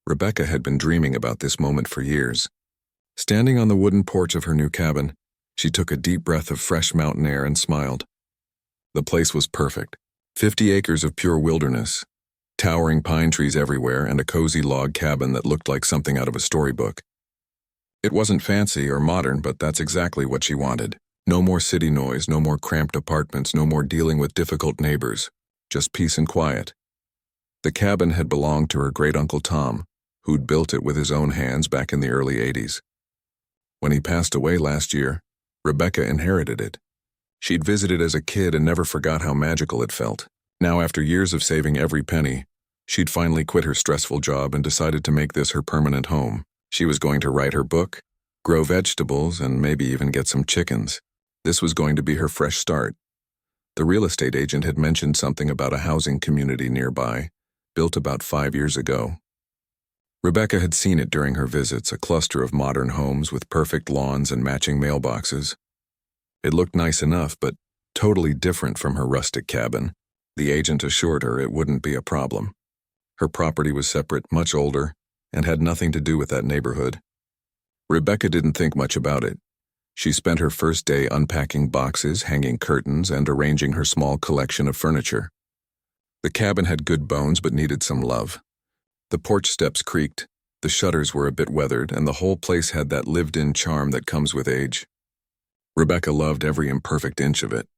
Rebecca had been dreaming about this moment for years. Standing on the wooden porch of her new cabin, she took a deep breath of fresh mountain air and smiled. The place was perfect. 50 acres of pure wilderness, towering pine trees everywhere, and a cozy log cabin that looked like something out of a storybook. It wasn't fancy or modern, but that's exactly what she wanted. No more city noise, no more cramped apartments, no more dealing with difficult neighbors. Just peace and quiet. The cabin had belonged to her great-uncle Tom, who'd built it with his own hands back in the early 80s. When he passed away last year, Rebecca inherited it. She'd visited as a kid and never forgot how magical it felt. Now, after years of saving every penny, she'd finally quit her stressful job and decided to make this her permanent home. She was going to write her book, grow vegetables, and maybe even get some chickens. This was going to be her fresh start. The real estate agent had mentioned something about a housing community nearby, built about 5 years ago. Rebecca had seen it during her visits, a cluster of modern homes with perfect lawns and matching mailboxes. It looked nice enough, but totally different from her rustic cabin. The agent assured her it wouldn't be a problem. Her property was separate, much older, and had nothing to do with that neighborhood. Rebecca didn't think much about it. She spent her first day unpacking boxes, hanging curtains, and arranging her small collection of furniture. The cabin had good bones but needed some love. The porch steps creaked, the shutters were a bit weathered, and the whole place had that lived-in charm that comes with age. Rebecca loved every imperfect inch of it.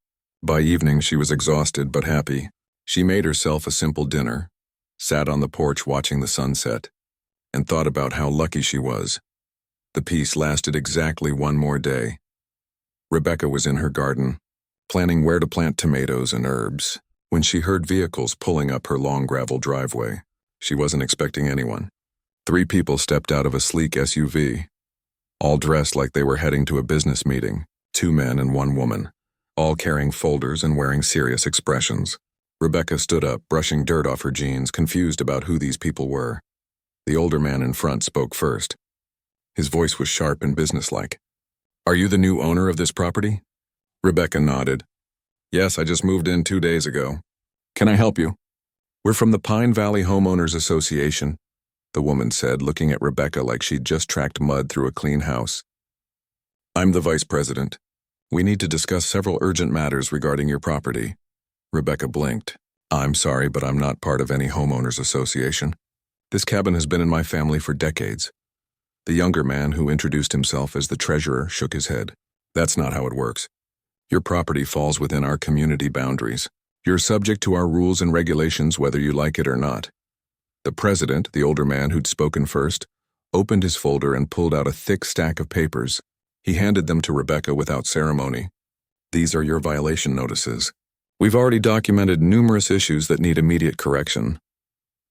By evening, she was exhausted but happy. She made herself a simple dinner, sat on the porch watching the sunset, and thought about how lucky she was. The peace lasted exactly one more day. Rebecca was in her garden, planning where to plant tomatoes and herbs, when she heard vehicles pulling up her long gravel driveway. She wasn't expecting anyone. 3 people stepped out of a sleek SUV, all dressed like they were heading to a business meeting, 2 men and 1 woman, all carrying folders and wearing serious expressions. Rebecca stood up, brushing dirt off her jeans, confused about who these people were. The older man in front spoke first. His voice was sharp and businesslike. "Are you the new owner of this property?" Rebecca nodded. "Yes, I just moved in 2 days ago. Can I help you?" "We're from the Pine Valley Homeowners Association," the woman said, looking at Rebecca like she'd just tracked mud through a clean house. "I'm the vice president. We need to discuss several urgent matters regarding your property." Rebecca blinked. "I'm sorry, but I'm not part of any homeowners association. This cabin has been in my family for decades." The younger man, who introduced himself as the treasurer, shook his head. "That's not how it works. Your property falls within our community boundaries. You're subject to our rules and regulations whether you like it or not." The president, the older man who'd spoken first, opened his folder and pulled out a thick stack of papers. He handed them to Rebecca without ceremony. "These are your violation notices. We've already documented numerous issues that need immediate correction."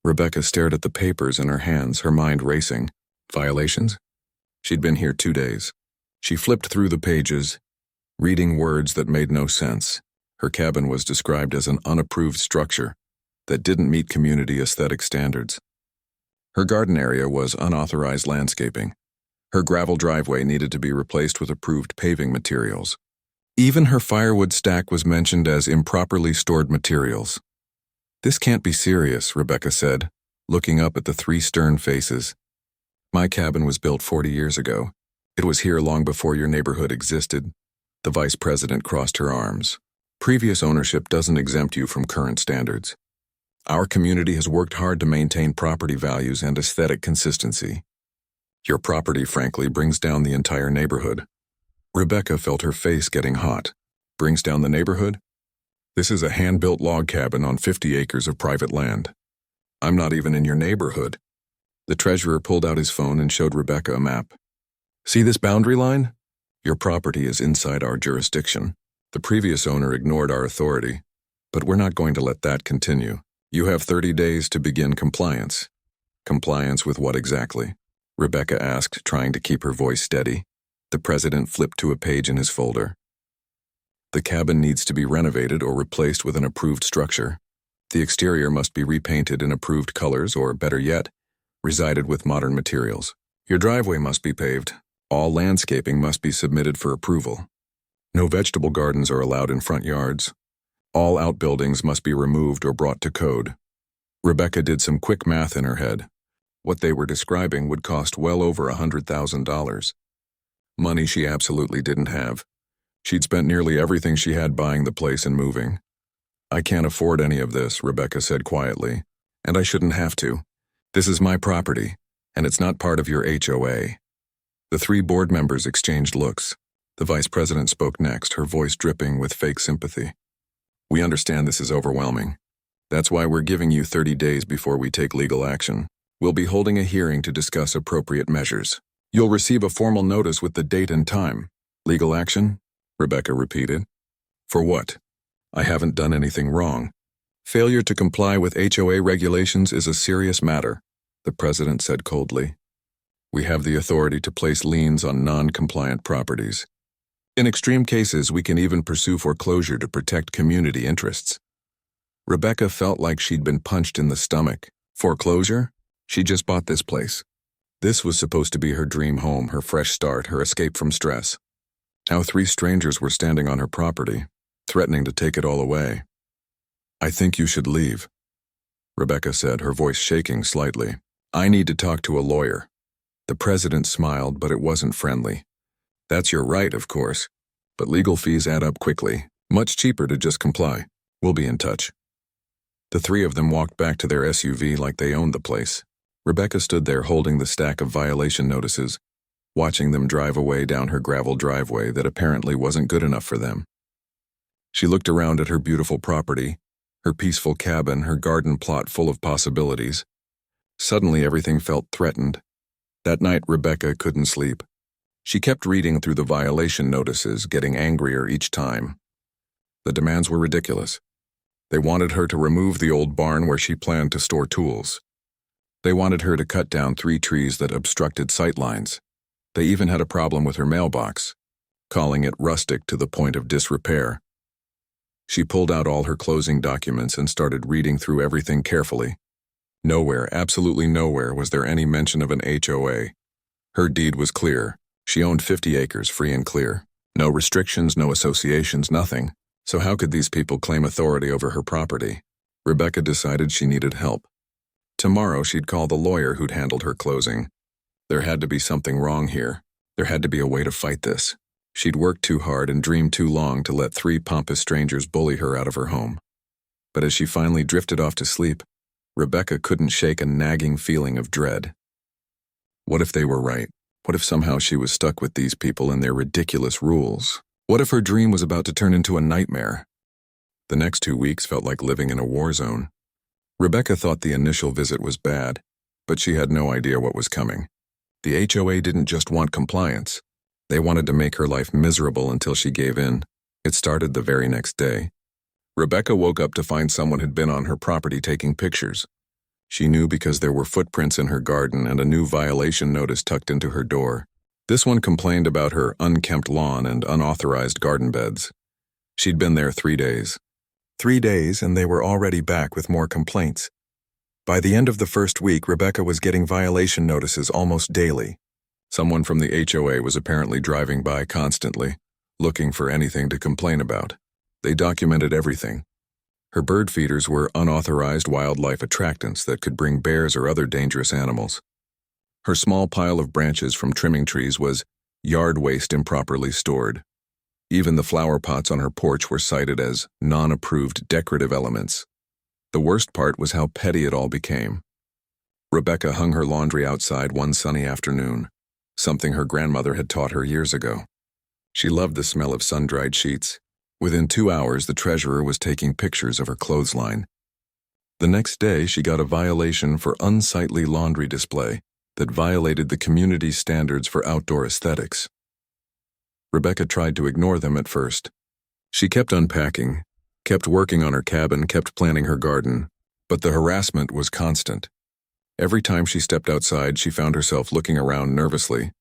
Rebecca stared at the papers in her hands, her mind racing. Violations? She'd been here 2 days. She flipped through the pages, reading words that made no sense. Her cabin was described as an unapproved structure that didn't meet community aesthetic standards. Her garden area was unauthorized landscaping. Her gravel driveway needed to be replaced with approved paving materials. Even her firewood stack was mentioned as improperly stored materials. "This can't be serious," Rebecca said, looking up at the 3 stern faces. "My cabin was built 40 years ago. It was here long before your neighborhood existed." The vice president crossed her arms. "Previous ownership doesn't exempt you from current standards. Our community has worked hard to maintain property values and aesthetic consistency. Your property, frankly, brings down the entire neighborhood." Rebecca felt her face getting hot. "Brings down the neighborhood? This is a hand-built log cabin on 50 acres of private land. I'm not even in your neighborhood." The treasurer pulled out his phone and showed Rebecca a map. "See this boundary line? Your property is inside our jurisdiction. The previous owner ignored our authority, but we're not going to let that continue. You have 30 days to begin compliance." "Compliance with what exactly?" Rebecca asked, trying to keep her voice steady. The president flipped to a page in his folder. "The cabin needs to be renovated or replaced with an approved structure. The exterior must be repainted in approved colors, or better yet, resided with modern materials. Your driveway must be paved. All landscaping must be submitted for approval. No vegetable gardens are allowed in front yards. All outbuildings must be removed or brought to code." Rebecca did some quick math in her head. What they were describing would cost well over $100,000. Money she absolutely didn't have. She'd spent nearly everything she had buying the place and moving. "I can't afford any of this," Rebecca said quietly. "And I shouldn't have to. This is my property, and it's not part of your HOA. The three board members exchanged looks. The vice president spoke next, her voice dripping with fake sympathy. "We understand this is overwhelming. That's why we're giving you 30 days before we take legal action. We'll be holding a hearing to discuss appropriate measures. You'll receive a formal notice with the date and time." "Legal action?" Rebecca repeated. "For what? I haven't done anything wrong." "Failure to comply with HOA regulations is a serious matter," the president said coldly. "We have the authority to place liens on non-compliant properties. In extreme cases, we can even pursue foreclosure to protect community interests." Rebecca felt like she'd been punched in the stomach. Foreclosure? She just bought this place. This was supposed to be her dream home, her fresh start, her escape from stress. Now 3 strangers were standing on her property, threatening to take it all away. "I think you should leave," Rebecca said, her voice shaking slightly. "I need to talk to a lawyer." The president smiled, but it wasn't friendly. "That's your right, of course, but legal fees add up quickly. Much cheaper to just comply. We'll be in touch." The 3 of them walked back to their SUV like they owned the place. Rebecca stood there holding the stack of violation notices, watching them drive away down her gravel driveway that apparently wasn't good enough for them. She looked around at her beautiful property, her peaceful cabin, her garden plot full of possibilities. Suddenly everything felt threatened. That night Rebecca couldn't sleep. She kept reading through the violation notices, getting angrier each time. The demands were ridiculous. They wanted her to remove the old barn where she planned to store tools. They wanted her to cut down 3 trees that obstructed sightlines. They even had a problem with her mailbox, calling it rustic to the point of disrepair. She pulled out all her closing documents and started reading through everything carefully. Nowhere, absolutely nowhere, was there any mention of an HOA. Her deed was clear. She owned 50 acres, free and clear. No restrictions, no associations, nothing. So how could these people claim authority over her property? Rebecca decided she needed help. Tomorrow she'd call the lawyer who'd handled her closing. There had to be something wrong here. There had to be a way to fight this. She'd worked too hard and dreamed too long to let 3 pompous strangers bully her out of her home. But as she finally drifted off to sleep, Rebecca couldn't shake a nagging feeling of dread. What if they were right? What if somehow she was stuck with these people and their ridiculous rules? What if her dream was about to turn into a nightmare? The next 2 weeks felt like living in a war zone. Rebecca thought the initial visit was bad, but she had no idea what was coming. The HOA didn't just want compliance. They wanted to make her life miserable until she gave in. It started the very next day. Rebecca woke up to find someone had been on her property taking pictures. She knew because there were footprints in her garden and a new violation notice tucked into her door. This one complained about her unkempt lawn and unauthorized garden beds. She'd been there 3 days. 3 days, and they were already back with more complaints. By the end of the first week, Rebecca was getting violation notices almost daily. Someone from the HOA was apparently driving by constantly, looking for anything to complain about. They documented everything. Her bird feeders were unauthorized wildlife attractants that could bring bears or other dangerous animals. Her small pile of branches from trimming trees was yard waste improperly stored. Even the flower pots on her porch were cited as non-approved decorative elements. The worst part was how petty it all became. Rebecca hung her laundry outside one sunny afternoon, something her grandmother had taught her years ago. She loved the smell of sun-dried sheets. Within 2 hours, the treasurer was taking pictures of her clothesline. The next day, she got a violation for unsightly laundry display that violated the community's standards for outdoor aesthetics. Rebecca tried to ignore them at first. She kept unpacking, kept working on her cabin, kept planning her garden, but the harassment was constant. Every time she stepped outside, she found herself looking around nervously,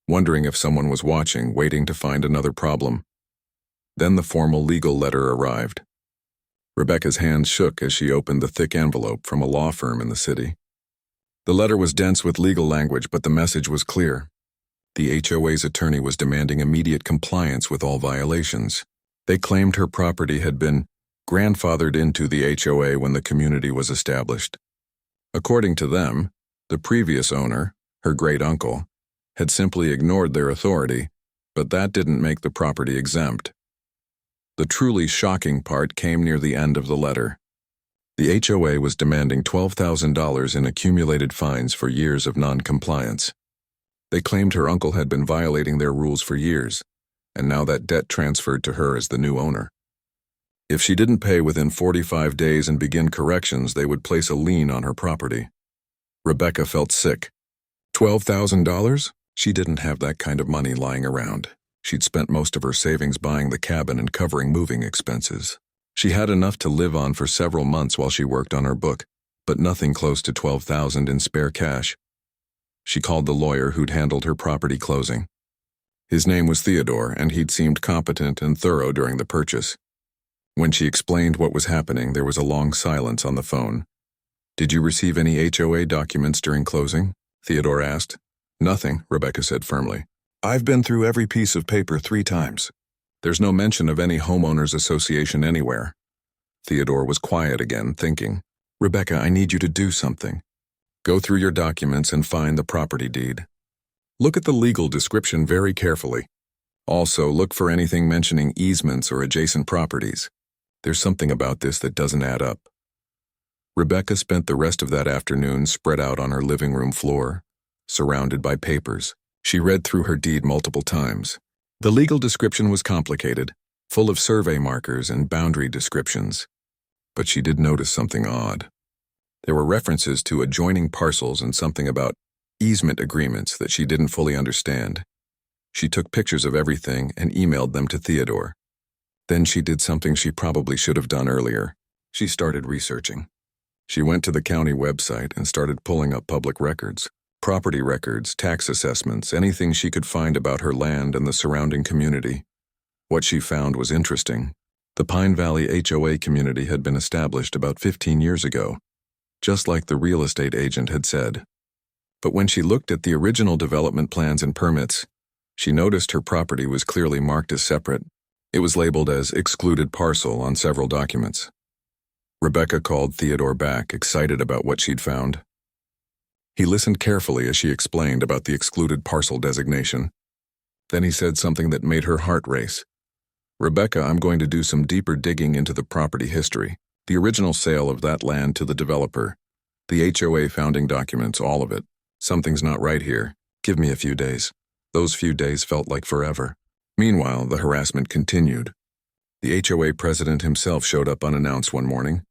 wondering if someone was watching, waiting to find another problem. Then the formal legal letter arrived. Rebecca's hands shook as she opened the thick envelope from a law firm in the city. The letter was dense with legal language, but the message was clear. The HOA's attorney was demanding immediate compliance with all violations. They claimed her property had been grandfathered into the HOA when the community was established. According to them, The previous owner, her great-uncle, had simply ignored their authority, but that didn't make the property exempt. The truly shocking part came near the end of the letter. The HOA was demanding $12,000 in accumulated fines for years of non-compliance. They claimed her uncle had been violating their rules for years, and now that debt transferred to her as the new owner. If she didn't pay within 45 days and begin corrections, they would place a lien on her property. Rebecca felt sick. $12,000? She didn't have that kind of money lying around. She'd spent most of her savings buying the cabin and covering moving expenses. She had enough to live on for several months while she worked on her book, but nothing close to $12,000 in spare cash. She called the lawyer who'd handled her property closing. His name was Theodore, and he'd seemed competent and thorough during the purchase. When she explained what was happening, there was a long silence on the phone. "Did you receive any HOA documents during closing?" Theodore asked. "Nothing," Rebecca said firmly. "I've been through every piece of paper 3 times. There's no mention of any homeowners association anywhere." Theodore was quiet again, thinking. "Rebecca, I need you to do something. Go through your documents and find the property deed. Look at the legal description very carefully. Also, look for anything mentioning easements or adjacent properties. There's something about this that doesn't add up." Rebecca spent the rest of that afternoon spread out on her living room floor, surrounded by papers. She read through her deed multiple times. The legal description was complicated, full of survey markers and boundary descriptions. But she did notice something odd. There were references to adjoining parcels and something about easement agreements that she didn't fully understand. She took pictures of everything and emailed them to Theodore. Then she did something she probably should have done earlier. She started researching. She went to the county website and started pulling up public records. Property records, tax assessments, anything she could find about her land and the surrounding community. What she found was interesting. The Pine Valley HOA community had been established about 15 years ago, just like the real estate agent had said. But when she looked at the original development plans and permits, she noticed her property was clearly marked as separate. It was labeled as excluded parcel on several documents. Rebecca called Theodore back, excited about what she'd found. He listened carefully as she explained about the excluded parcel designation. Then he said something that made her heart race. "Rebecca, I'm going to do some deeper digging into the property history, the original sale of that land to the developer, the HOA founding documents, all of it. Something's not right here. Give me a few days." Those few days felt like forever. Meanwhile, the harassment continued. The HOA president himself showed up unannounced one morning,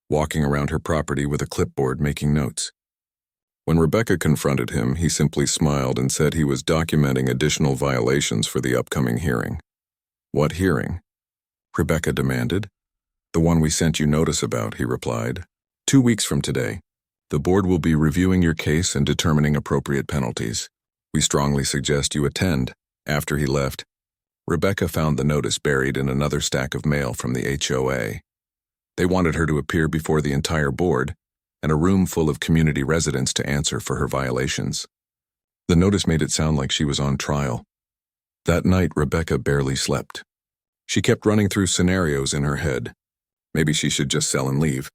walking around her property with a clipboard making notes. When Rebecca confronted him, he simply smiled and said he was documenting additional violations for the upcoming hearing. "What hearing?" Rebecca demanded. "The one we sent you notice about," he replied. 2 weeks from today, the board will be reviewing your case and determining appropriate penalties. We strongly suggest you attend." After he left, Rebecca found the notice buried in another stack of mail from the HOA. They wanted her to appear before the entire board and a room full of community residents to answer for her violations. The notice made it sound like she was on trial. That night, Rebecca barely slept. She kept running through scenarios in her head. Maybe she should just sell and leave.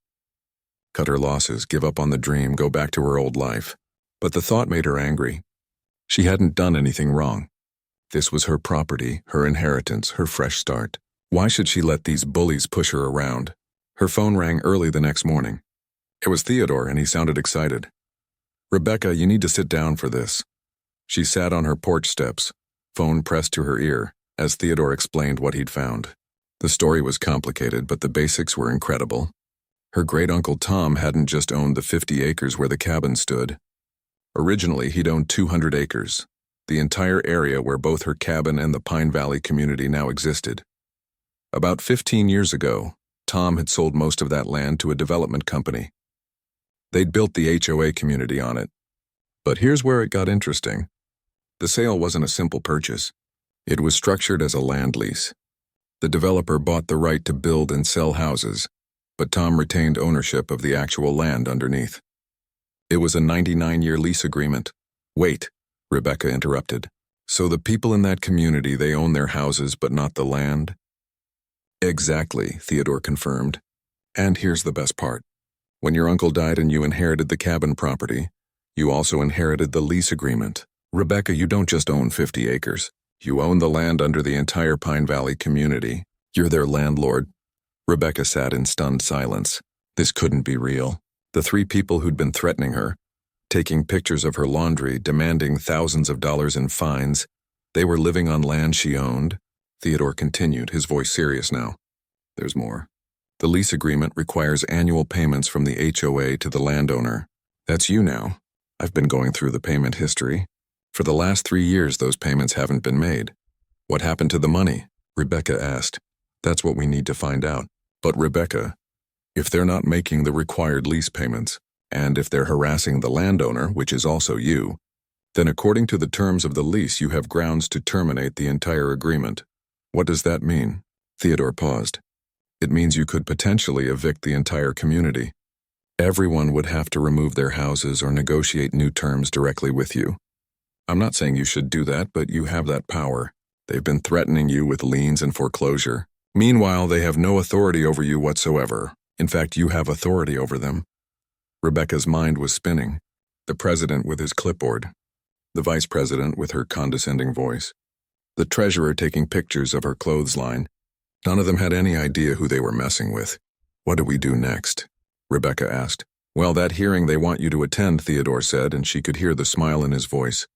Cut her losses, give up on the dream, go back to her old life. But the thought made her angry. She hadn't done anything wrong. This was her property, her inheritance, her fresh start. Why should she let these bullies push her around? Her phone rang early the next morning. It was Theodore, and he sounded excited. "Rebecca, you need to sit down for this." She sat on her porch steps, phone pressed to her ear, as Theodore explained what he'd found. The story was complicated, but the basics were incredible. Her great-uncle Tom hadn't just owned the 50 acres where the cabin stood. Originally, he'd owned 200 acres, the entire area where both her cabin and the Pine Valley community now existed. About 15 years ago, Tom had sold most of that land to a development company. They'd built the HOA community on it. But here's where it got interesting. The sale wasn't a simple purchase. It was structured as a land lease. The developer bought the right to build and sell houses, but Tom retained ownership of the actual land underneath. It was a 99-year lease agreement. "Wait," Rebecca interrupted. "So the people in that community, they own their houses but not the land?" "Exactly," Theodore confirmed. "And here's the best part. When your uncle died and you inherited the cabin property, You also inherited the lease agreement. Rebecca, you don't just own 50 acres. You own the land under the entire Pine Valley community. You're their landlord. Rebecca sat in stunned silence. This couldn't be real. The three people who'd been threatening her, taking pictures of her laundry, demanding thousands of dollars in fines, they were living on land she owned. Theodore continued, his voice serious now. There's more. The lease agreement requires annual payments from the HOA to the landowner. That's you now. I've been going through the payment history. For the last 3 years, those payments haven't been made. What happened to the money? Rebecca asked. That's what we need to find out. But Rebecca, if they're not making the required lease payments, and if they're harassing the landowner, which is also you, then according to the terms of the lease, you have grounds to terminate the entire agreement. What does that mean? Theodore paused. It means you could potentially evict the entire community. Everyone would have to remove their houses or negotiate new terms directly with you. I'm not saying you should do that, but you have that power. They've been threatening you with liens and foreclosure. Meanwhile, they have no authority over you whatsoever. In fact, you have authority over them. Rebecca's mind was spinning. The president with his clipboard. The vice president with her condescending voice. The treasurer taking pictures of her clothes line. None of them had any idea who they were messing with. What do we do next? Rebecca asked. Well, that hearing they want you to attend, Theodore said, and she could hear the smile in his voice.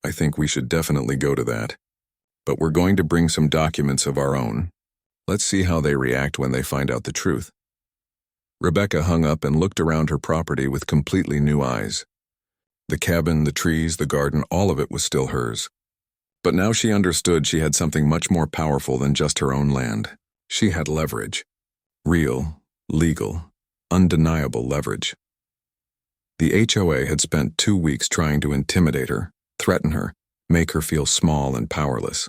I think we should definitely go to that. But we're going to bring some documents of our own. Let's see how they react when they find out the truth. Rebecca hung up and looked around her property with completely new eyes. The cabin, the trees, the garden, all of it was still hers. But now she understood she had something much more powerful than just her own land. She had leverage. Real, legal, undeniable leverage. The HOA had spent 2 weeks trying to intimidate her, threaten her, make her feel small and powerless.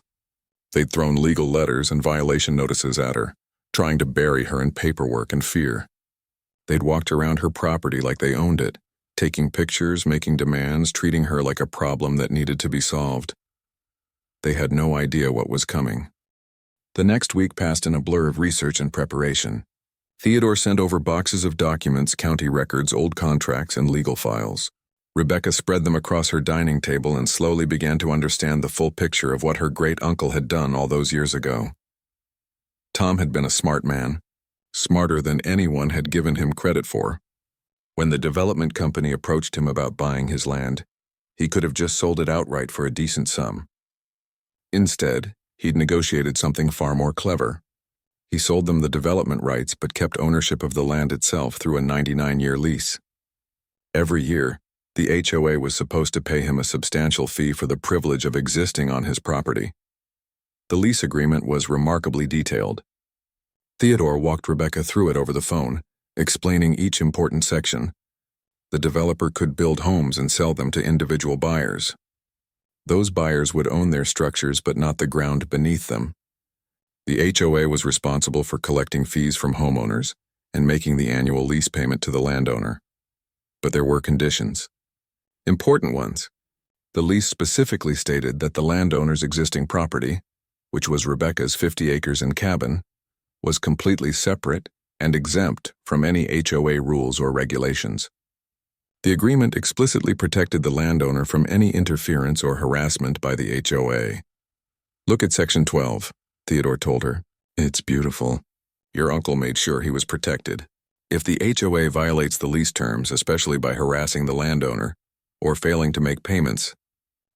They'd thrown legal letters and violation notices at her, trying to bury her in paperwork and fear. They'd walked around her property like they owned it, taking pictures, making demands, treating her like a problem that needed to be solved. They had no idea what was coming. The next week passed in a blur of research and preparation. Theodore sent over boxes of documents, county records, old contracts, and legal files. Rebecca spread them across her dining table and slowly began to understand the full picture of what her great-uncle had done all those years ago. Tom had been a smart man, smarter than anyone had given him credit for. When the development company approached him about buying his land, he could have just sold it outright for a decent sum. Instead, he'd negotiated something far more clever. He sold them the development rights but kept ownership of the land itself through a 99-year lease. Every year, the HOA was supposed to pay him a substantial fee for the privilege of existing on his property. The lease agreement was remarkably detailed. Theodore walked Rebecca through it over the phone, explaining each important section. The developer could build homes and sell them to individual buyers. Those buyers would own their structures but not the ground beneath them. The HOA was responsible for collecting fees from homeowners and making the annual lease payment to the landowner. But there were conditions. Important ones. The lease specifically stated that the landowner's existing property, which was Rebecca's 50 acres and cabin, was completely separate and exempt from any HOA rules or regulations. The agreement explicitly protected the landowner from any interference or harassment by the HOA. Look at Section 12, Theodore told her. It's beautiful. Your uncle made sure he was protected. If the HOA violates the lease terms, especially by harassing the landowner or failing to make payments,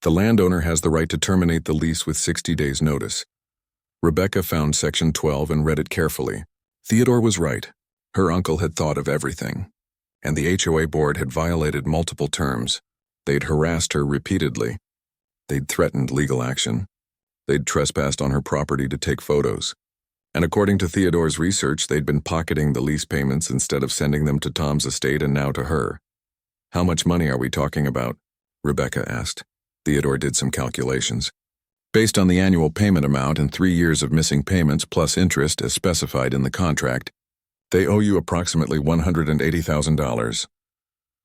the landowner has the right to terminate the lease with 60 days' notice. Rebecca found Section 12 and read it carefully. Theodore was right. Her uncle had thought of everything. And the HOA board had violated multiple terms. They'd harassed her repeatedly. They'd threatened legal action. They'd trespassed on her property to take photos. And according to Theodore's research, they'd been pocketing the lease payments instead of sending them to Tom's estate and now to her. How much money are we talking about? Rebecca asked. Theodore did some calculations. Based on the annual payment amount and 3 years of missing payments plus interest as specified in the contract, they owe you approximately $180,000.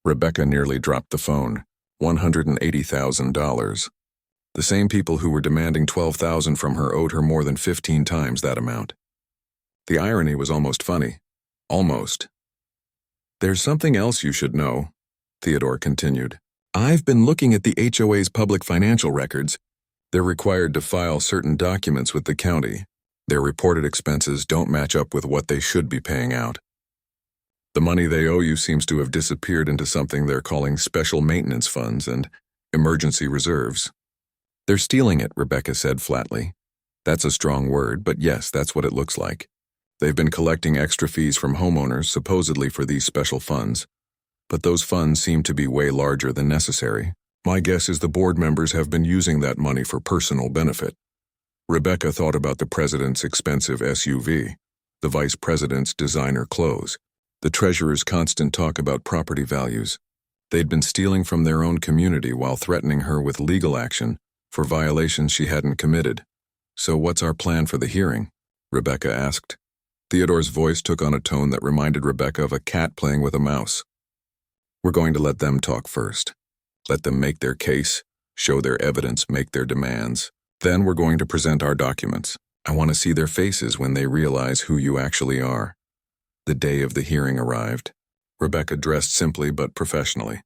Rebecca nearly dropped the phone. $180,000. The same people who were demanding $12,000 from her owed her more than 15 times that amount. The irony was almost funny. Almost. There's something else you should know, Theodore continued. I've been looking at the HOA's public financial records. They're required to file certain documents with the county. Their reported expenses don't match up with what they should be paying out. The money they owe you seems to have disappeared into something they're calling special maintenance funds and emergency reserves. They're stealing it, Rebecca said flatly. That's a strong word, but yes, that's what it looks like. They've been collecting extra fees from homeowners, supposedly for these special funds. But those funds seem to be way larger than necessary. My guess is the board members have been using that money for personal benefit. Rebecca thought about the president's expensive SUV, the vice president's designer clothes, the treasurer's constant talk about property values. They'd been stealing from their own community while threatening her with legal action for violations she hadn't committed. So what's our plan for the hearing? Rebecca asked. Theodore's voice took on a tone that reminded Rebecca of a cat playing with a mouse. We're going to let them talk first. Let them make their case, show their evidence, make their demands. Then we're going to present our documents. I want to see their faces when they realize who you actually are. The day of the hearing arrived. Rebecca dressed simply but professionally.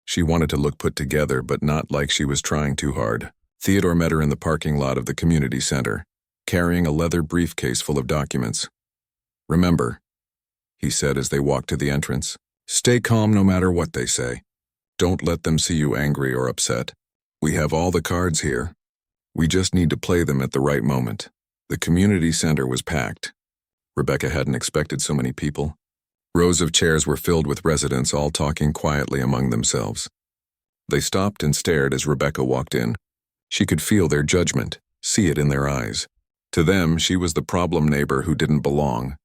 She wanted to look put together, but not like she was trying too hard. Theodore met her in the parking lot of the community center, carrying a leather briefcase full of documents. Remember, he said as they walked to the entrance, stay calm no matter what they say. Don't let them see you angry or upset. We have all the cards here. We just need to play them at the right moment. The community center was packed. Rebecca hadn't expected so many people. Rows of chairs were filled with residents all talking quietly among themselves. They stopped and stared as Rebecca walked in. She could feel their judgment, see it in their eyes. To them, she was the problem neighbor who didn't belong,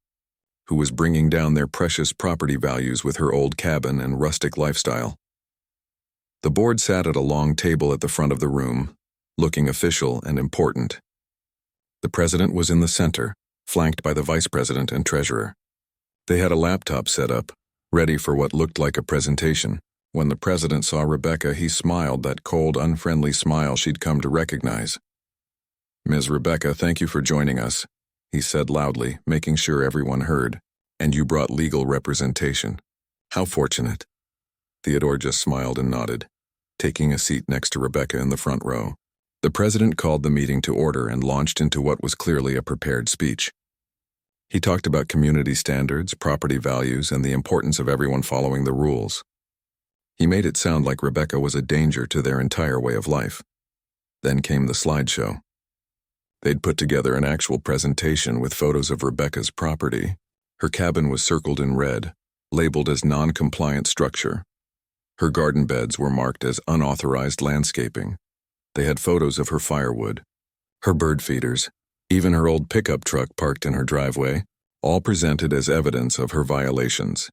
who was bringing down their precious property values with her old cabin and rustic lifestyle. The board sat at a long table at the front of the room, looking official and important. The president was in the center, flanked by the vice president and treasurer. They had a laptop set up, ready for what looked like a presentation. When the president saw Rebecca, he smiled, that cold, unfriendly smile she'd come to recognize. Ms. Rebecca, thank you for joining us, he said loudly, making sure everyone heard. And you brought legal representation. How fortunate. Theodore just smiled and nodded, taking a seat next to Rebecca in the front row. The president called the meeting to order and launched into what was clearly a prepared speech. He talked about community standards, property values, and the importance of everyone following the rules. He made it sound like Rebecca was a danger to their entire way of life. Then came the slideshow. They'd put together an actual presentation with photos of Rebecca's property. Her cabin was circled in red, labeled as non-compliant structure. Her garden beds were marked as unauthorized landscaping. They had photos of her firewood, her bird feeders, even her old pickup truck parked in her driveway, all presented as evidence of her violations.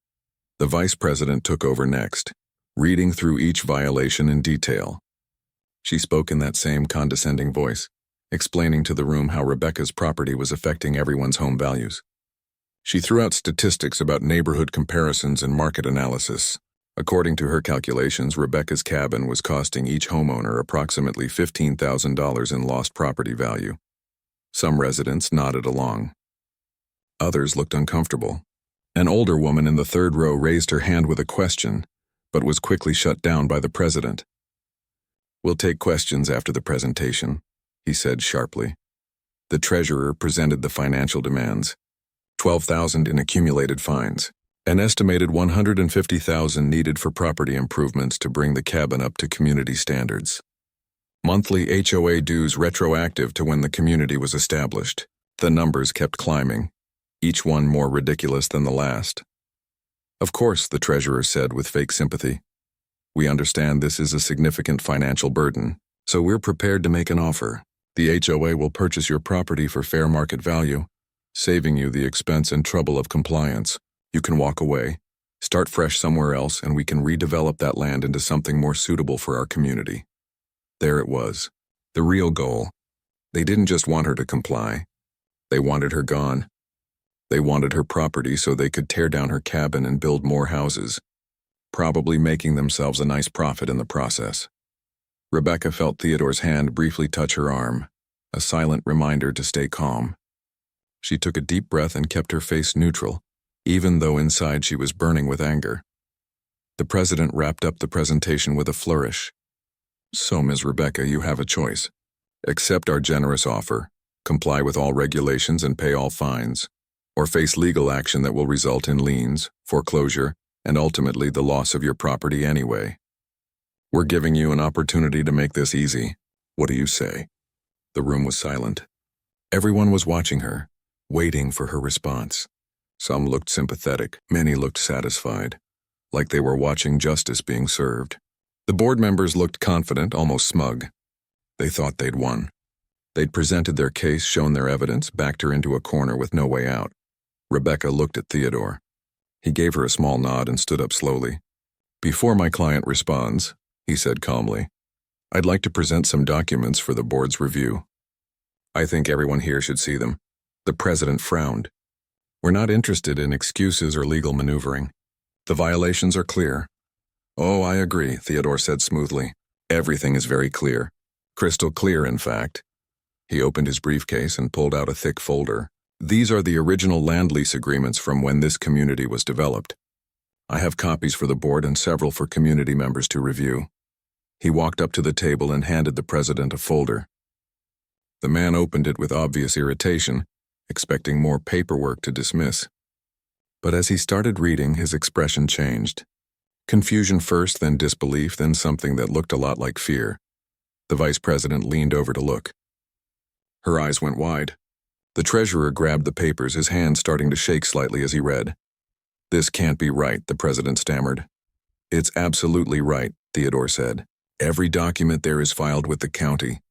The vice president took over next, reading through each violation in detail. She spoke in that same condescending voice, explaining to the room how Rebecca's property was affecting everyone's home values. She threw out statistics about neighborhood comparisons and market analysis. According to her calculations, Rebecca's cabin was costing each homeowner approximately $15,000 in lost property value. Some residents nodded along. Others looked uncomfortable. An older woman in the third row raised her hand with a question, but was quickly shut down by the president. We'll take questions after the presentation, he said sharply. The treasurer presented the financial demands. $12,000 in accumulated fines. An estimated $150,000 needed for property improvements to bring the cabin up to community standards. Monthly HOA dues retroactive to when the community was established. The numbers kept climbing, each one more ridiculous than the last. Of course, the treasurer said with fake sympathy. We understand this is a significant financial burden, so we're prepared to make an offer. The HOA will purchase your property for fair market value, saving you the expense and trouble of compliance. You can walk away, start fresh somewhere else, and we can redevelop that land into something more suitable for our community. There it was, the real goal. They didn't just want her to comply. They wanted her gone. They wanted her property so they could tear down her cabin and build more houses, probably making themselves a nice profit in the process. Rebecca felt Theodore's hand briefly touch her arm, a silent reminder to stay calm. She took a deep breath and kept her face neutral, even though inside she was burning with anger. The president wrapped up the presentation with a flourish. So, Ms. Rebecca, you have a choice. Accept our generous offer, comply with all regulations and pay all fines, or face legal action that will result in liens, foreclosure, and ultimately the loss of your property anyway. We're giving you an opportunity to make this easy. What do you say? The room was silent. Everyone was watching her, waiting for her response. Some looked sympathetic, many looked satisfied, like they were watching justice being served. The board members looked confident, almost smug. They thought they'd won. They'd presented their case, shown their evidence, backed her into a corner with no way out. Rebecca looked at Theodore. He gave her a small nod and stood up slowly. Before my client responds, he said calmly, I'd like to present some documents for the board's review. I think everyone here should see them. The president frowned. We're not interested in excuses or legal maneuvering. The violations are clear. Oh, I agree, Theodore said smoothly. Everything is very clear. Crystal clear, in fact. He opened his briefcase and pulled out a thick folder. These are the original land lease agreements from when this community was developed. I have copies for the board and several for community members to review. He walked up to the table and handed the president a folder. The man opened it with obvious irritation, expecting more paperwork to dismiss. But as he started reading, his expression changed. Confusion first, then disbelief, then something that looked a lot like fear. The vice president leaned over to look. Her eyes went wide. The treasurer grabbed the papers, his hand starting to shake slightly as he read. This can't be right, the president stammered. It's absolutely right, Theodore said. Every document there is filed with the county.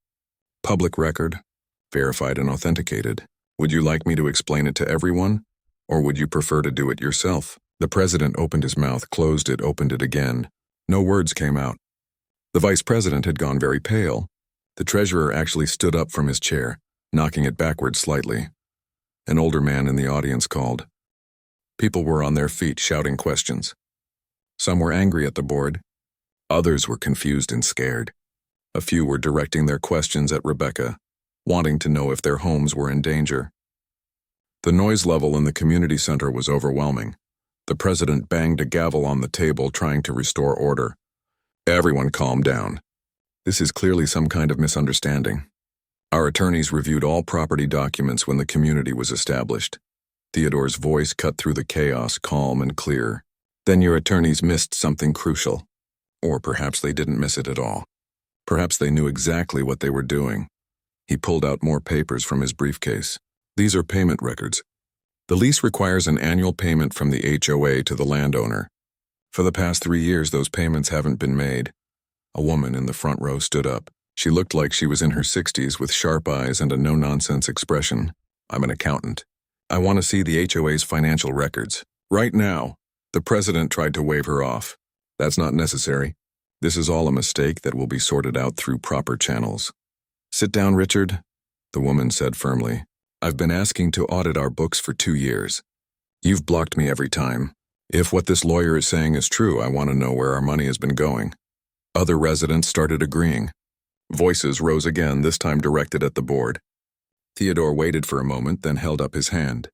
Public record, verified and authenticated. Would you like me to explain it to everyone, or would you prefer to do it yourself? The president opened his mouth, closed it, opened it again. No words came out. The vice president had gone very pale. The treasurer actually stood up from his chair, knocking it backward slightly. An older man in the audience called. People were on their feet shouting questions. Some were angry at the board. Others were confused and scared. A few were directing their questions at Rebecca, wanting to know if their homes were in danger. The noise level in the community center was overwhelming. The president banged a gavel on the table, trying to restore order. Everyone calm down. This is clearly some kind of misunderstanding. Our attorneys reviewed all property documents when the community was established. Theodore's voice cut through the chaos, calm and clear. Then your attorneys missed something crucial. Or perhaps they didn't miss it at all. Perhaps they knew exactly what they were doing. He pulled out more papers from his briefcase. These are payment records. The lease requires an annual payment from the HOA to the landowner. For the past 3 years, those payments haven't been made. A woman in the front row stood up. She looked like she was in her 60s with sharp eyes and a no-nonsense expression. I'm an accountant. I want to see the HOA's financial records. Right now. The president tried to wave her off. That's not necessary. This is all a mistake that will be sorted out through proper channels. Sit down, Richard, the woman said firmly. I've been asking to audit our books for 2 years. You've blocked me every time. If what this lawyer is saying is true, I want to know where our money has been going. Other residents started agreeing. Voices rose again, this time directed at the board. Theodore waited for a moment, then held up his hand.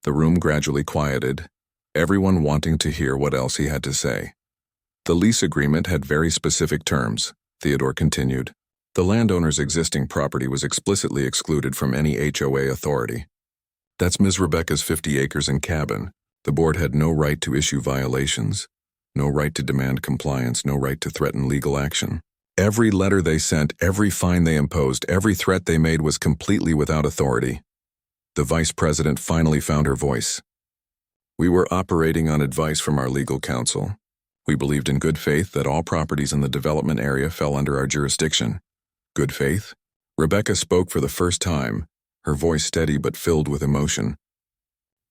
The room gradually quieted, everyone wanting to hear what else he had to say. The lease agreement had very specific terms, Theodore continued. The landowner's existing property was explicitly excluded from any HOA authority. That's Ms. Rebecca's 50 acres and cabin. The board had no right to issue violations, no right to demand compliance, no right to threaten legal action. Every letter they sent, every fine they imposed, every threat they made was completely without authority. The vice president finally found her voice. We were operating on advice from our legal counsel. We believed in good faith that all properties in the development area fell under our jurisdiction. Good faith? Rebecca spoke for the first time, her voice steady but filled with emotion.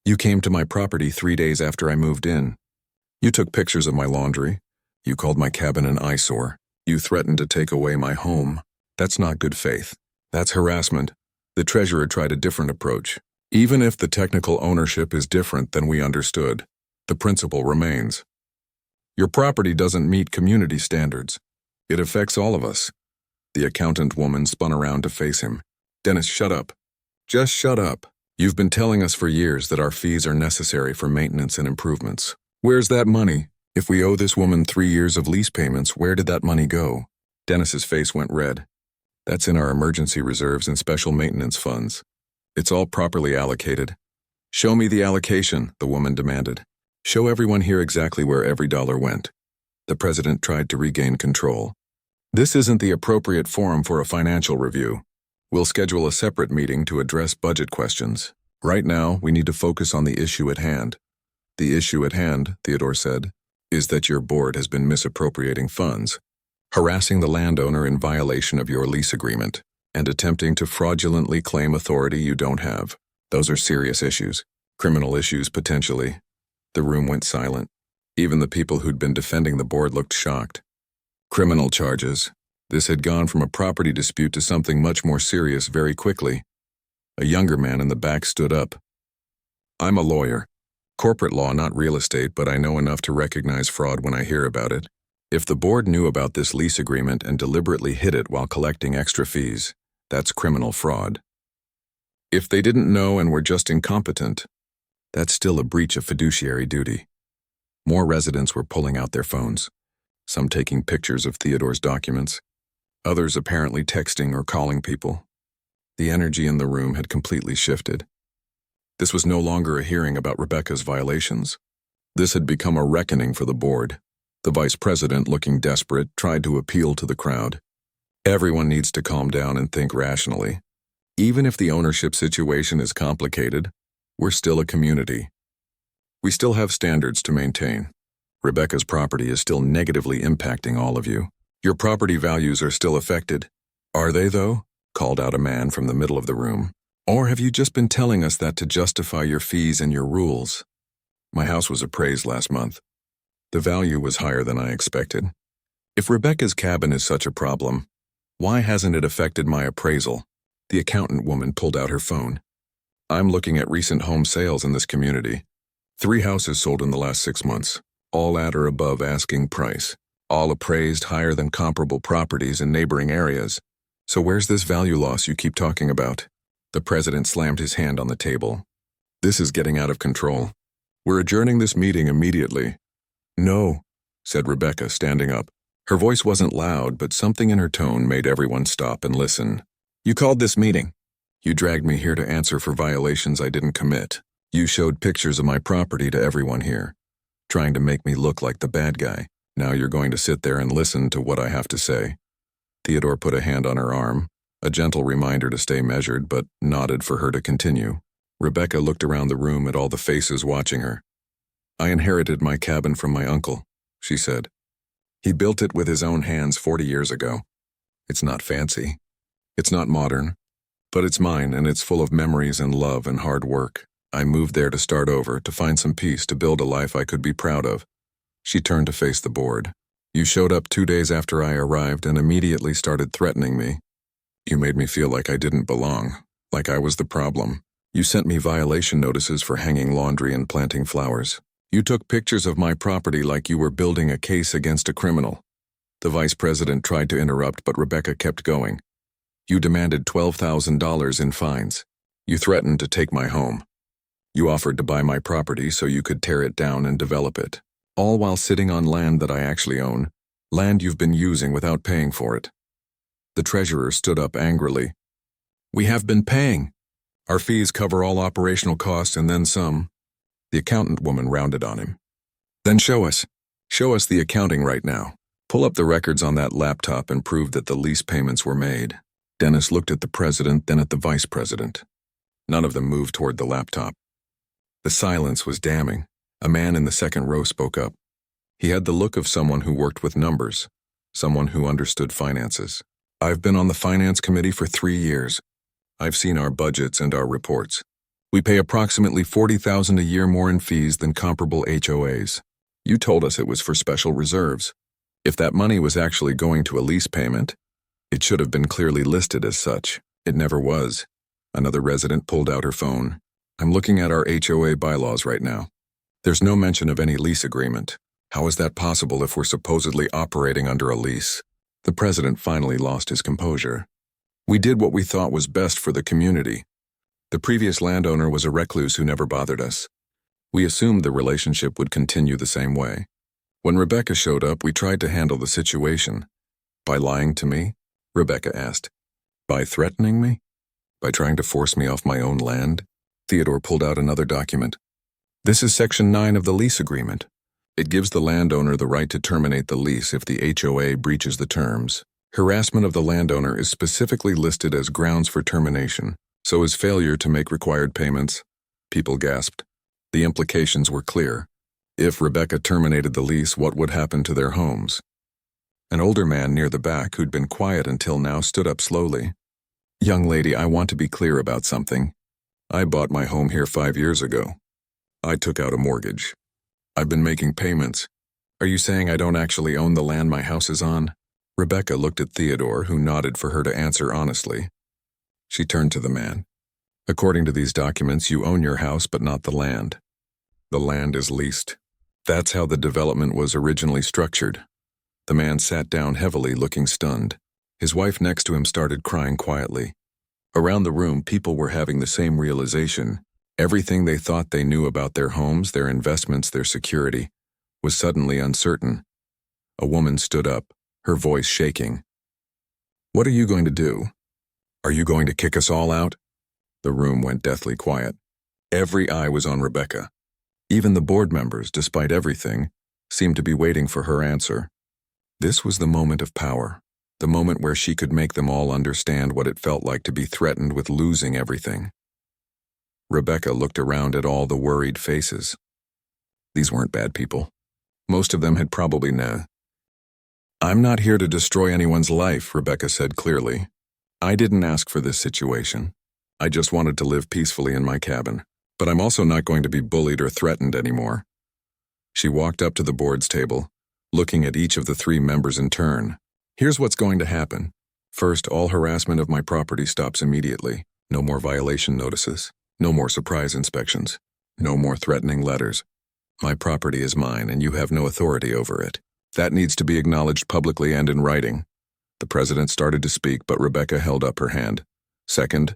You came to my property 3 days after I moved in. You took pictures of my laundry. You called my cabin an eyesore. You threatened to take away my home. That's not good faith. That's harassment. The treasurer tried a different approach. Even if the technical ownership is different than we understood, the principle remains. Your property doesn't meet community standards. It affects all of us. The accountant woman spun around to face him. Dennis, shut up. Just shut up. You've been telling us for years that our fees are necessary for maintenance and improvements. Where's that money? If we owe this woman 3 years of lease payments, where did that money go? Dennis's face went red. That's in our emergency reserves and special maintenance funds. It's all properly allocated. Show me the allocation, the woman demanded. Show everyone here exactly where every dollar went. The president tried to regain control. This isn't the appropriate forum for a financial review. We'll schedule a separate meeting to address budget questions. Right now, we need to focus on the issue at hand. The issue at hand, Theodore said, is that your board has been misappropriating funds, harassing the landowner in violation of your lease agreement, and attempting to fraudulently claim authority you don't have. Those are serious issues. Criminal issues, potentially. The room went silent. Even the people who'd been defending the board looked shocked. Criminal charges. This had gone from a property dispute to something much more serious very quickly. A younger man in the back stood up. I'm a lawyer. Corporate law, not real estate, but I know enough to recognize fraud when I hear about it. If the board knew about this lease agreement and deliberately hid it while collecting extra fees, that's criminal fraud. If they didn't know and were just incompetent, that's still a breach of fiduciary duty. More residents were pulling out their phones, some taking pictures of Theodore's documents, others apparently texting or calling people. The energy in the room had completely shifted. This was no longer a hearing about Rebecca's violations. This had become a reckoning for the board. The vice president, looking desperate, tried to appeal to the crowd. Everyone needs to calm down and think rationally. Even if the ownership situation is complicated, we're still a community. We still have standards to maintain. Rebecca's property is still negatively impacting all of you. Your property values are still affected. Are they, though? Called out a man from the middle of the room. Or have you just been telling us that to justify your fees and your rules? My house was appraised last month. The value was higher than I expected. If Rebecca's cabin is such a problem, why hasn't it affected my appraisal? The accountant woman pulled out her phone. I'm looking at recent home sales in this community. 3 houses sold in the last 6 months, all at or above asking price, all appraised higher than comparable properties in neighboring areas. So where's this value loss you keep talking about? The president slammed his hand on the table. This is getting out of control. We're adjourning this meeting immediately. No, said Rebecca, standing up. Her voice wasn't loud, but something in her tone made everyone stop and listen. You called this meeting. You dragged me here to answer for violations I didn't commit. You showed pictures of my property to everyone here, trying to make me look like the bad guy. Now you're going to sit there and listen to what I have to say. Theodore put a hand on her arm, a gentle reminder to stay measured, but nodded for her to continue. Rebecca looked around the room at all the faces watching her. I inherited my cabin from my uncle, she said. He built it with his own hands 40 years ago. It's not fancy. It's not modern. But it's mine, and it's full of memories and love and hard work. I moved there to start over, to find some peace, to build a life I could be proud of. She turned to face the board. You showed up 2 days after I arrived and immediately started threatening me. You made me feel like I didn't belong, like I was the problem. You sent me violation notices for hanging laundry and planting flowers. You took pictures of my property like you were building a case against a criminal. The vice president tried to interrupt, but Rebecca kept going. You demanded $12,000 in fines. You threatened to take my home. You offered to buy my property so you could tear it down and develop it, all while sitting on land that I actually own, land you've been using without paying for it. The treasurer stood up angrily. We have been paying. Our fees cover all operational costs and then some. The accountant woman rounded on him. Then show us. Show us the accounting right now. Pull up the records on that laptop and prove that the lease payments were made. Dennis looked at the president, then at the vice president. None of them moved toward the laptop. The silence was damning. A man in the second row spoke up. He had the look of someone who worked with numbers, someone who understood finances. I've been on the finance committee for 3 years. I've seen our budgets and our reports. We pay approximately $40,000 a year more in fees than comparable HOAs. You told us it was for special reserves. If that money was actually going to a lease payment, it should have been clearly listed as such. It never was. Another resident pulled out her phone. I'm looking at our HOA bylaws right now. There's no mention of any lease agreement. How is that possible if we're supposedly operating under a lease? The president finally lost his composure. We did what we thought was best for the community. The previous landowner was a recluse who never bothered us. We assumed the relationship would continue the same way. When Rebecca showed up, we tried to handle the situation. By lying to me? Rebecca asked. By threatening me? By trying to force me off my own land? Theodore pulled out another document. This is Section 9 of the lease agreement. It gives the landowner the right to terminate the lease if the HOA breaches the terms. Harassment of the landowner is specifically listed as grounds for termination. So is failure to make required payments. People gasped. The implications were clear. If Rebecca terminated the lease, what would happen to their homes? An older man near the back, who'd been quiet until now, stood up slowly. Young lady, I want to be clear about something. I bought my home here 5 years ago. I took out a mortgage. I've been making payments. Are you saying I don't actually own the land my house is on? Rebecca looked at Theodore, who nodded for her to answer honestly. She turned to the man. According to these documents, you own your house but not the land. The land is leased. That's how the development was originally structured. The man sat down heavily, looking stunned. His wife next to him started crying quietly. Around the room, people were having the same realization. Everything they thought they knew about their homes, their investments, their security, was suddenly uncertain. A woman stood up, her voice shaking. What are you going to do? Are you going to kick us all out? The room went deathly quiet. Every eye was on Rebecca. Even the board members, despite everything, seemed to be waiting for her answer. This was the moment of power, the moment where she could make them all understand what it felt like to be threatened with losing everything. Rebecca looked around at all the worried faces. These weren't bad people. Most of them had probably known. I'm not here to destroy anyone's life, Rebecca said clearly. I didn't ask for this situation. I just wanted to live peacefully in my cabin. But I'm also not going to be bullied or threatened anymore. She walked up to the board's table, looking at each of the 3 members in turn. Here's what's going to happen. First, all harassment of my property stops immediately. No more violation notices. No more surprise inspections. No more threatening letters. My property is mine, and you have no authority over it. That needs to be acknowledged publicly and in writing. The president started to speak, but Rebecca held up her hand. Second,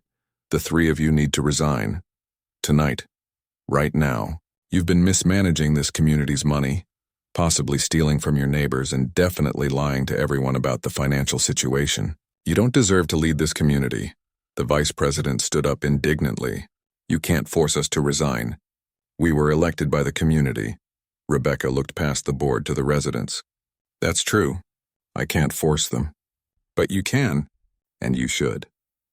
the 3 of you need to resign. Tonight. Right now. You've been mismanaging this community's money, possibly stealing from your neighbors, and definitely lying to everyone about the financial situation. You don't deserve to lead this community. The vice president stood up indignantly. You can't force us to resign. We were elected by the community. Rebecca looked past the board to the residents. That's true. I can't force them. But you can, and you should.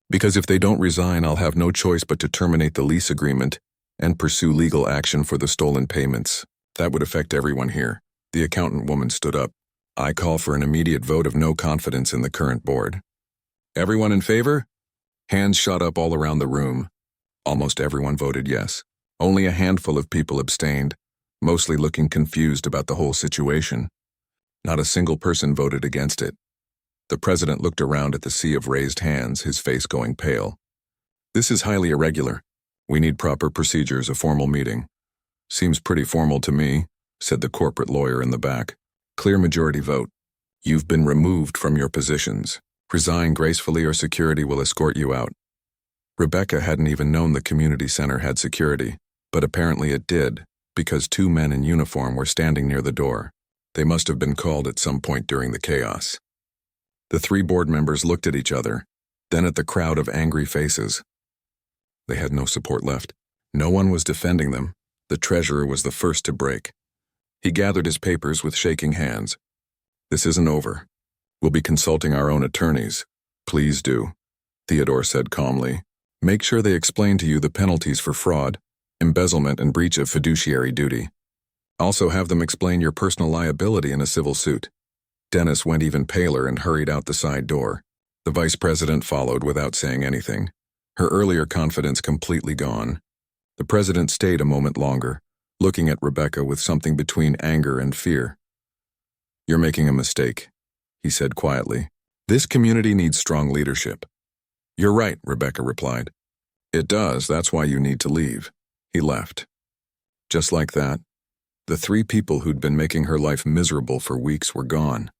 Because if they don't resign, I'll have no choice but to terminate the lease agreement and pursue legal action for the stolen payments. That would affect everyone here. The accountant woman stood up. I call for an immediate vote of no confidence in the current board. Everyone in favor? Hands shot up all around the room. Almost everyone voted yes. Only a handful of people abstained, mostly looking confused about the whole situation. Not a single person voted against it. The president looked around at the sea of raised hands, his face going pale. This is highly irregular. We need proper procedures, a formal meeting. Seems pretty formal to me, said the corporate lawyer in the back. Clear majority vote. You've been removed from your positions. Resign gracefully or security will escort you out. Rebecca hadn't even known the community center had security, but apparently it did, because 2 men in uniform were standing near the door. They must have been called at some point during the chaos. The 3 board members looked at each other, then at the crowd of angry faces. They had no support left. No one was defending them. The treasurer was the first to break. He gathered his papers with shaking hands. This isn't over. We'll be consulting our own attorneys. Please do, Theodore said calmly. Make sure they explain to you the penalties for fraud, embezzlement, and breach of fiduciary duty. Also have them explain your personal liability in a civil suit. Dennis went even paler and hurried out the side door. The vice president followed without saying anything, her earlier confidence completely gone. The president stayed a moment longer, looking at Rebecca with something between anger and fear. You're making a mistake, he said quietly. This community needs strong leadership. You're right, Rebecca replied. It does, that's why you need to leave. He left. Just like that, the 3 people who'd been making her life miserable for weeks were gone.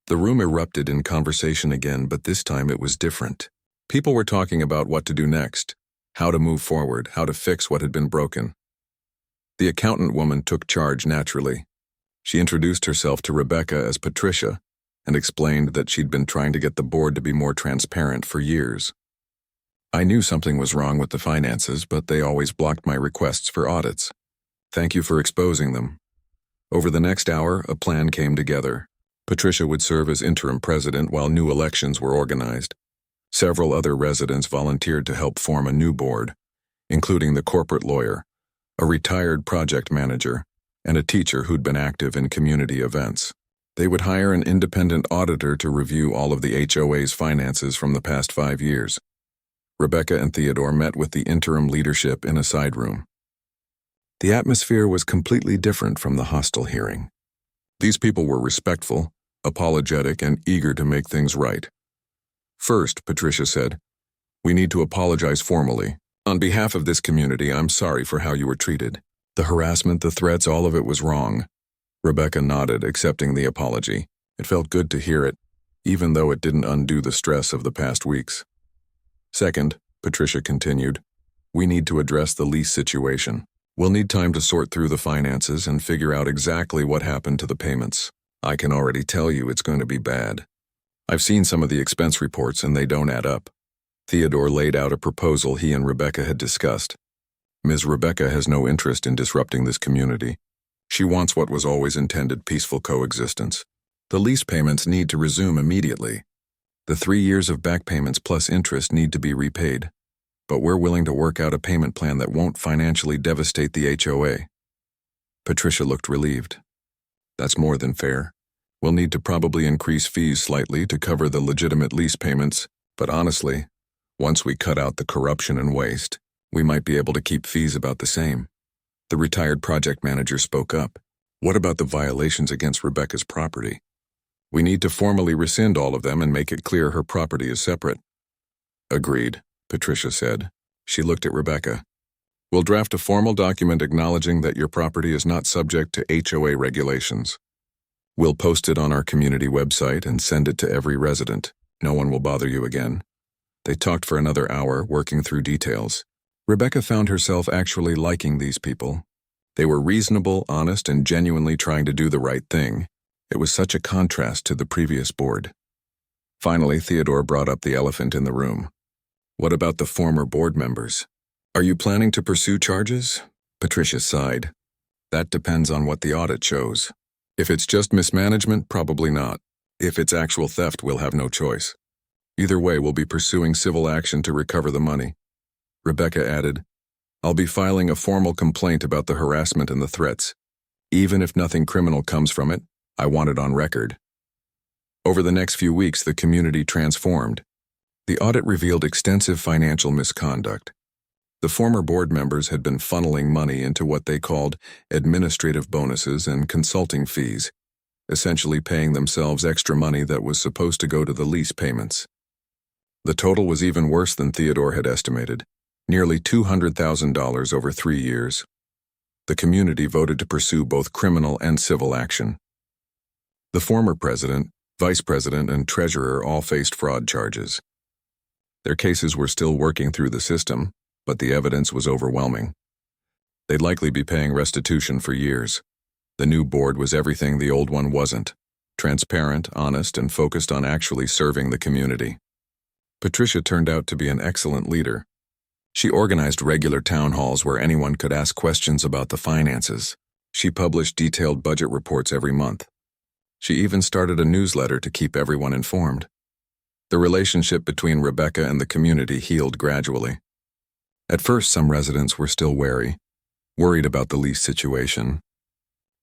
The room erupted in conversation again, but this time it was different. People were talking about what to do next, how to move forward, how to fix what had been broken. The accountant woman took charge naturally. She introduced herself to Rebecca as Patricia and explained that she'd been trying to get the board to be more transparent for years. I knew something was wrong with the finances, but they always blocked my requests for audits. Thank you for exposing them. Over the next hour, a plan came together. Patricia would serve as interim president while new elections were organized. Several other residents volunteered to help form a new board, including the corporate lawyer, a retired project manager, and a teacher who'd been active in community events. They would hire an independent auditor to review all of the HOA's finances from the past 5 years. Rebecca and Theodore met with the interim leadership in a side room. The atmosphere was completely different from the hostile hearing. These people were respectful, apologetic, and eager to make things right. First, Patricia said, "We need to apologize formally. On behalf of this community, I'm sorry for how you were treated. The harassment, the threats, all of it was wrong." Rebecca nodded, accepting the apology. It felt good to hear it, even though it didn't undo the stress of the past weeks. Second, Patricia continued, "We need to address the lease situation. We'll need time to sort through the finances and figure out exactly what happened to the payments. I can already tell you it's going to be bad. I've seen some of the expense reports and they don't add up." Theodore laid out a proposal he and Rebecca had discussed. Ms. Rebecca has no interest in disrupting this community. She wants what was always intended: peaceful coexistence. The lease payments need to resume immediately. The 3 years of back payments plus interest need to be repaid. But we're willing to work out a payment plan that won't financially devastate the HOA. Patricia looked relieved. That's more than fair. We'll need to probably increase fees slightly to cover the legitimate lease payments, but honestly, once we cut out the corruption and waste, we might be able to keep fees about the same. The retired project manager spoke up. What about the violations against Rebecca's property? We need to formally rescind all of them and make it clear her property is separate. Agreed, Patricia said. She looked at Rebecca. We'll draft a formal document acknowledging that your property is not subject to HOA regulations. We'll post it on our community website and send it to every resident. No one will bother you again. They talked for another hour, working through details. Rebecca found herself actually liking these people. They were reasonable, honest, and genuinely trying to do the right thing. It was such a contrast to the previous board. Finally, Theodore brought up the elephant in the room. What about the former board members? Are you planning to pursue charges? Patricia sighed. That depends on what the audit shows. If it's just mismanagement, probably not. If it's actual theft, we'll have no choice. Either way, we'll be pursuing civil action to recover the money. Rebecca added, I'll be filing a formal complaint about the harassment and the threats. Even if nothing criminal comes from it, I want it on record. Over the next few weeks, the community transformed. The audit revealed extensive financial misconduct. The former board members had been funneling money into what they called administrative bonuses and consulting fees, essentially paying themselves extra money that was supposed to go to the lease payments. The total was even worse than Theodore had estimated, nearly $200,000 over 3 years. The community voted to pursue both criminal and civil action. The former president, vice president, and treasurer all faced fraud charges. Their cases were still working through the system, but the evidence was overwhelming. They'd likely be paying restitution for years. The new board was everything the old one wasn't: transparent, honest, and focused on actually serving the community. Patricia turned out to be an excellent leader. She organized regular town halls where anyone could ask questions about the finances. She published detailed budget reports every month. She even started a newsletter to keep everyone informed. The relationship between Rebecca and the community healed gradually. At first, some residents were still wary, worried about the lease situation.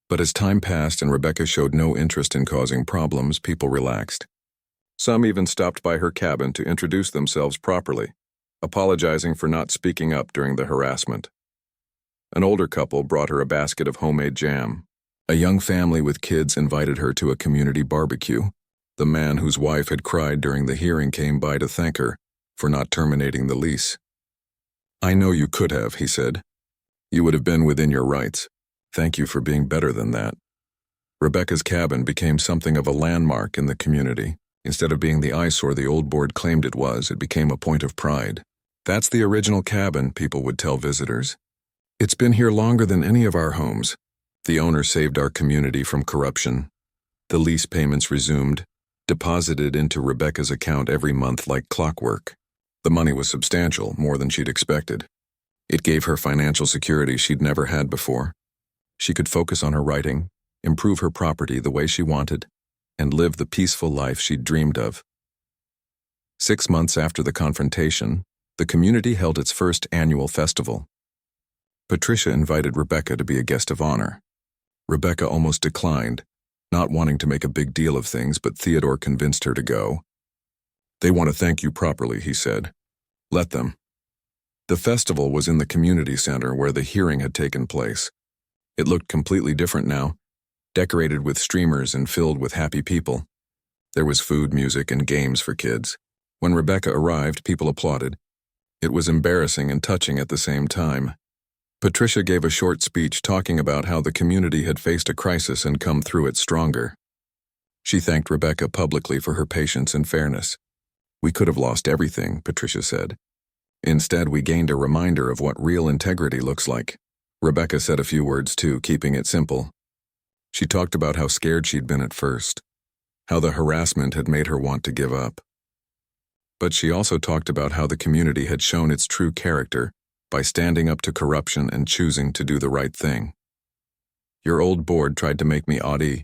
But as time passed and Rebecca showed no interest in causing problems, people relaxed. Some even stopped by her cabin to introduce themselves properly, apologizing for not speaking up during the harassment. An older couple brought her a basket of homemade jam. A young family with kids invited her to a community barbecue. The man whose wife had cried during the hearing came by to thank her for not terminating the lease. I know you could have, he said. You would have been within your rights. Thank you for being better than that. Rebecca's cabin became something of a landmark in the community. Instead of being the eyesore the old board claimed it was, it became a point of pride. That's the original cabin, people would tell visitors. It's been here longer than any of our homes. The owner saved our community from corruption. The lease payments resumed, deposited into Rebecca's account every month like clockwork. The money was substantial, more than she'd expected. It gave her financial security she'd never had before. She could focus on her writing, improve her property the way she wanted, and live the peaceful life she'd dreamed of. 6 months after the confrontation, the community held its first annual festival. Patricia invited Rebecca to be a guest of honor. Rebecca almost declined, not wanting to make a big deal of things, but Theodore convinced her to go. "They want to thank you properly," he said. "Let them." The festival was in the community center where the hearing had taken place. It looked completely different now, decorated with streamers and filled with happy people. There was food, music, and games for kids. When Rebecca arrived, people applauded. It was embarrassing and touching at the same time. Patricia gave a short speech talking about how the community had faced a crisis and come through it stronger. She thanked Rebecca publicly for her patience and fairness. "We could have lost everything," Patricia said. "Instead, we gained a reminder of what real integrity looks like." Rebecca said a few words too, keeping it simple. She talked about how scared she'd been at first, how the harassment had made her want to give up. But she also talked about how the community had shown its true character by standing up to corruption and choosing to do the right thing. "Your old board tried to make me Audi,"